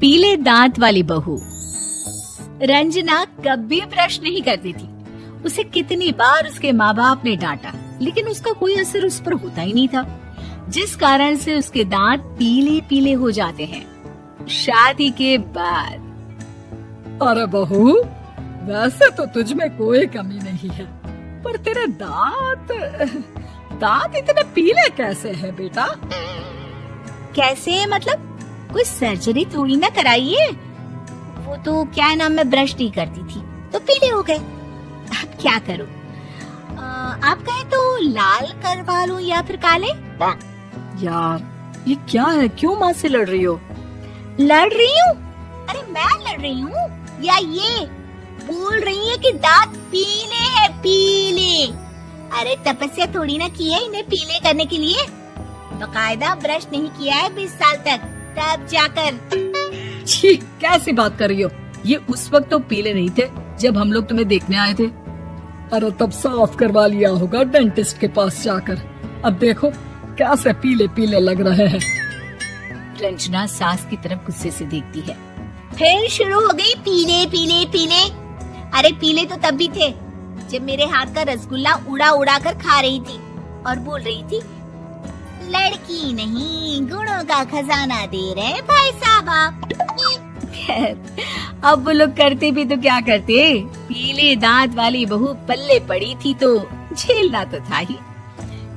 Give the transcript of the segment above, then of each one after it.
पीले दांत वाली बहू। रंजना कभी ब्रश नहीं करती थी। उसे कितनी बार उसके माँ बाप ने डांटा, लेकिन उसका कोई असर उस पर होता ही नहीं था, जिस कारण से उसके दांत पीले पीले हो जाते हैं। शादी के बाद। अरे बहू, वैसे तो तुझ में कोई कमी नहीं है, पर तेरे दांत इतने पीले कैसे हैं बेटा? कैसे मतलब? कोई सर्जरी थोड़ी ना कराइए। वो तो क्या नाम, मैं ब्रश नहीं करती थी तो पीले हो गए। अब क्या करूं? आप कहे तो लाल करवा लूं या फिर काले? यार ये क्या है, क्यों माँ से लड़ रही हो? लड़ रही हूँ? अरे मैं लड़ रही हूँ या ये बोल रही है कि दांत पीले हैं, पीले। अरे तपस्या थोड़ी ना की है इन्हें पीले करने के लिए। बकायदा ब्रश नहीं किया है 20 साल तक, तब जाकर। छी, कैसी बात कर रही हो? ये उस वक्त तो पीले नहीं थे जब हम लोग तुम्हें देखने आए थे। अरे तब साफ करवा लिया होगा डेंटिस्ट के पास जाकर। अब देखो कैसे पीले पीले लग रहे हैं। रंजना सास की तरफ गुस्से से देखती है। फिर शुरू हो गई पीले पीले पीले। अरे पीले तो तब भी थे जब मेरे हाथ का रसगुल्ला उड़ा उड़ा कर खा रही थी और बोल रही थी, लड़की नहीं गुणों का खजाना दे रहे भाई साहब आप। अब वो लोग करते भी तो क्या करते, पीले दांत वाली बहू पल्ले पड़ी थी तो झेलना तो था ही।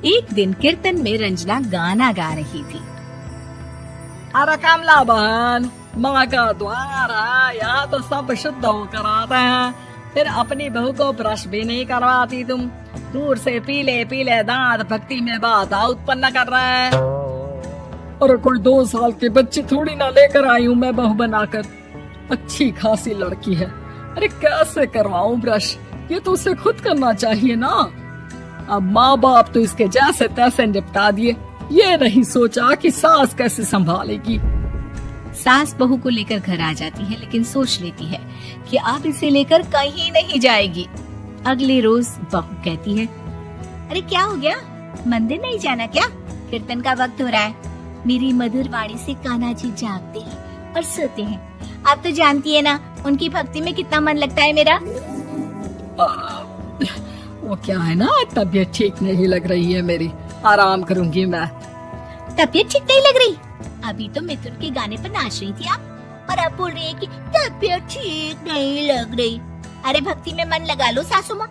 एक दिन कीर्तन में रंजना गाना गा रही थी। अरे कमला बहन, माँ का द्वार है, यहाँ तो सब शुद्ध होकर आते हैं, फिर अपनी बहू को ब्रश भी नहीं करवाती तुम। दूर से पीले पीले दांत भक्ति में बाधा उत्पन्न कर रहे हैं। और कोई 2 साल के बच्चे थोड़ी ना लेकर आई हूँ मैं बहू बनाकर। अच्छी खासी लड़की है, अरे कैसे करवाऊं ब्रश? ये तो उसे खुद करना चाहिए ना। अब माँ बाप तो इसके जैसे तैसे निपटा दिए, ये नहीं सोचा कि सास कैसे संभालेगी। सास बहू को लेकर घर आ जाती है, लेकिन सोच लेती है कि अब इसे लेकर कहीं नहीं जाएगी। अगले रोज बहू कहती है, अरे क्या हो गया, मंदिर नहीं जाना क्या? कीर्तन का वक्त हो रहा है। मेरी मधुर वाणी से कान्हा जी जागते हैं और सोते हैं। आप तो जानती है ना उनकी भक्ति में कितना मन लगता है मेरा। वो क्या है ना, तबीयत ठीक नहीं लग रही है मेरी, आराम करूंगी मैं। तबीयत ठीक नहीं लग रही? अभी तो मिथुन के गाने पर नाच रही थी आप, और अब बोल रही है कि तबीयत ठीक नहीं लग रही। अरे भक्ति में मन लगा लो सासू माँ,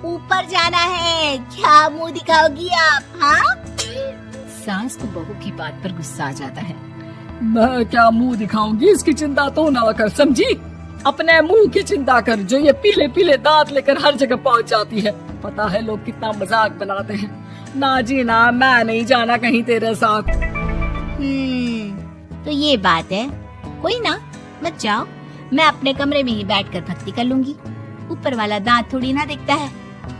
ऊपर जाना है, क्या मुंह दिखाओगी आप? हाँ? सास को बहू की बात पर गुस्सा आ जाता है। मैं क्या मुंह दिखाऊंगी, इसकी चिंता तो ना कर, समझी? अपने मुंह की चिंता कर, जो ये पीले पीले दांत लेकर हर जगह पहुंच जाती है। पता है लोग कितना मजाक बनाते हैं। ना जी ना, मैं नहीं जाना कहीं तेरे साथ। तो ये बात है, कोई ना, मत जाओ, मैं अपने कमरे में ही बैठकर भक्ति कर लूंगी। ऊपर वाला दांत थोड़ी ना देखता है,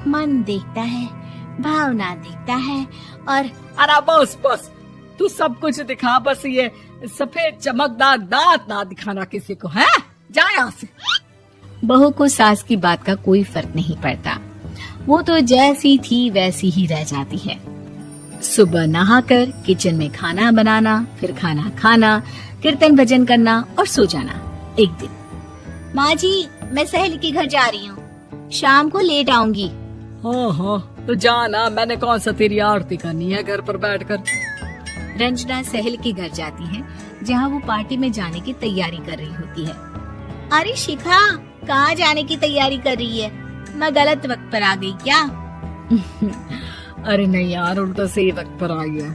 मन देखता है, भावना देखता है। और अरे बस बस, तू सब कुछ दिखा, बस ये सफेद चमकदार दांत ना दिखाना किसी को, है? जा यहाँ से। बहू को सास की बात का कोई फर्क नहीं पड़ता, वो तो जैसी थी वैसी ही रह जाती है। सुबह नहाकर किचन में खाना बनाना, फिर खाना खाना, कीर्तन भजन करना और सो जाना। एक दिन, माँ जी मैं सहेली के घर जा रही हूँ, शाम को लेट आऊंगी। हाँ हाँ तो जाना, मैंने कौन सा तेरी आरती करनी है घर पर बैठकर। रंजना सहेली के घर जाती है, जहाँ वो पार्टी में जाने की तैयारी कर रही होती है। अरे शिखा, कहाँ जाने की तैयारी कर रही है? मैं गलत वक्त पर आ गई क्या? अरे नहीं यार, उल्टा सही वक्त पर आ गया।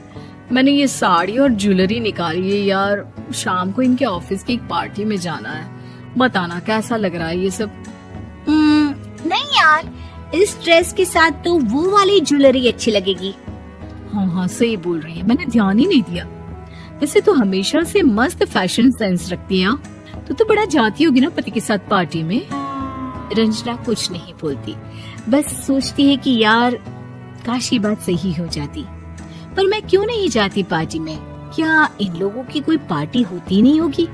मैंने ये साड़ी और ज्वेलरी निकाली है यार, शाम को इनके ऑफिस की एक पार्टी में जाना है। बताना कैसा लग रहा है ये सब? नहीं यार, इस ड्रेस के साथ तो वो वाली ज्वेलरी अच्छी लगेगी। हाँ हाँ सही बोल रही है, मैंने ध्यान ही नहीं दिया। वैसे तो हमेशा से मस्त फैशन सेंस रखती है। तो बड़ा जाती होगी ना पति के साथ पार्टी में। रंजना कुछ नहीं बोलती, बस सोचती है कि यार काश ये बात सही हो जाती, पर मैं क्यों नहीं जाती पार्टी में? क्या इन लोगों की कोई पार्टी होती नहीं होगी?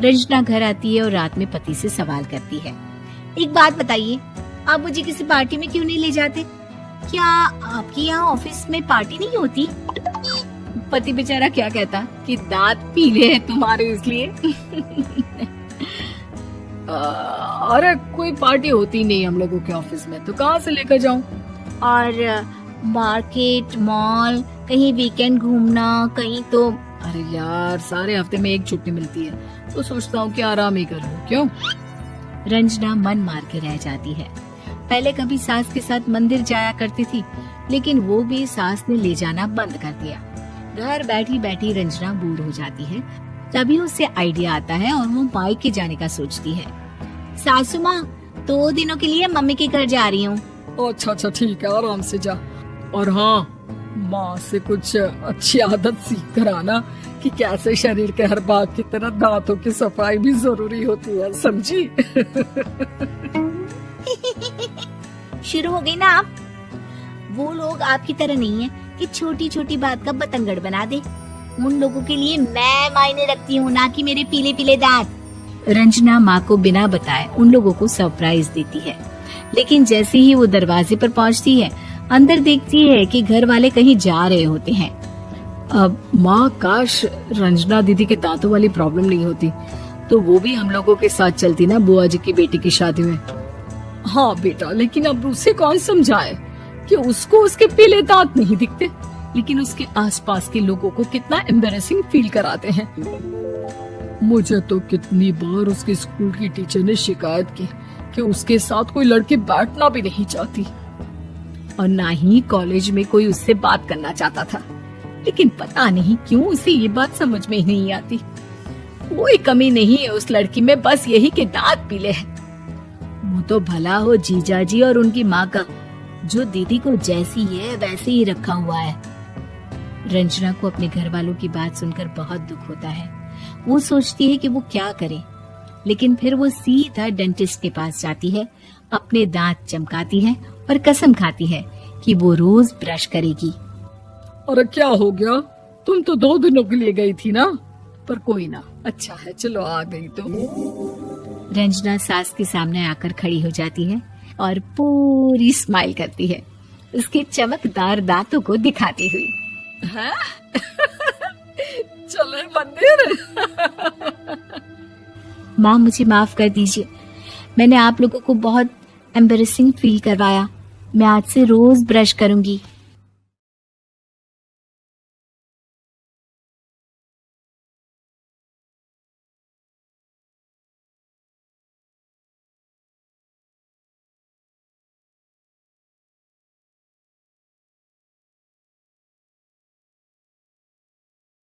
रंजना घर आती है और रात में पति से सवाल करती है, एक बात बताइए, आप मुझे किसी पार्टी में क्यों नहीं ले जाते? क्या आपके यहाँ ऑफिस में पार्टी नहीं होती? पति बेचारा क्या कहता कि दांत पीले हैं तुम्हारे इसलिए। अरे कोई पार्टी होती नहीं हम लोगों के ऑफिस में, तो कहाँ से लेकर जाऊं? और मार्केट, मॉल, कहीं वीकेंड घूमना, कहीं तो। अरे यार, सारे हफ्ते में एक छुट्टी मिलती है, तो सोचता हूँ कि आराम ही कर लूं। क्यों? रंजना मन मार के रह जाती है। पहले कभी सास के साथ मंदिर जाया करती थी, लेकिन वो भी सास ने ले जाना बंद कर दिया। घर बैठी बैठी रंजना बोर हो जाती है। तभी उसे आइडिया आता है और वो मायके जाने का सोचती है। सासू माँ, 2 दिनों के लिए मम्मी के घर जा रही हूँ। अच्छा अच्छा, ठीक है, आराम से जा। और हाँ, माँ से कुछ अच्छी आदत सीख कर आना कि कैसे शरीर के हर भाग की तरह दांतों की सफाई भी जरूरी होती है, समझी? शुरू हो गई ना आप। वो लोग आपकी तरह नहीं है कि छोटी छोटी बात का बतंगड़ बना दे। उन लोगों के लिए मैं मायने रखती हूँ, ना कि मेरे पीले पीले दांत। रंजना माँ को बिना बताए उन लोगों को सरप्राइज देती है, लेकिन जैसे ही वो दरवाजे पर पहुँचती है, अंदर देखती है कि घर वाले कहीं जा रहे होते हैं। अब माँ, काश रंजना दीदी के दांतों वाली प्रॉब्लम नहीं होती, तो वो भी हम लोगों के साथ चलती ना बुआ जी की बेटी की शादी में। हाँ बेटा, लेकिन अब उसे कौन समझाए कि उसको उसके पीले दांत नहीं दिखते, लेकिन उसके आसपास के लोगों को कितना एम्बैरेसिंग फील कराते हैं। मुझे तो कितनी बार उसके स्कूल की टीचर ने शिकायत की कि उसके साथ कोई लड़की बैठना भी नहीं चाहती, और ना ही कॉलेज में कोई उससे बात करना चाहता था। लेकिन पता नहीं क्यों उसे ये बात समझ में ही नहीं आती। कोई कमी नहीं है उस लड़की में, बस यही कि दांत पीले हैं। वो तो भला हो जीजा जी और उनकी माँ का, जो दीदी को जैसी है वैसे ही रखा हुआ है। रंजना को अपने घर वालों की बात सुनकर बहुत दुख होता है। वो सोचती है कि वो क्या करे, लेकिन फिर वो सीधा डेंटिस्ट के पास जाती है, अपने दांत चमकाती है और कसम खाती है कि वो रोज ब्रश करेगी। अरे क्या हो गया? तुम तो 2 दिनों के लिए गई थी ना, पर कोई ना, अच्छा है, चलो आ गई तो। रंजना सास के सामने आकर खड़ी हो जाती है और पूरी स्माइल करती है, उसके चमकदार दांतों को दिखाती हुई। हैं? चले मंदिर। माँ, मुझे माफ कर दीजिए, मैंने आप लोगों को बहुत एम्बैरेसिंग फील करवाया। मैं आज से रोज ब्रश करूंगी।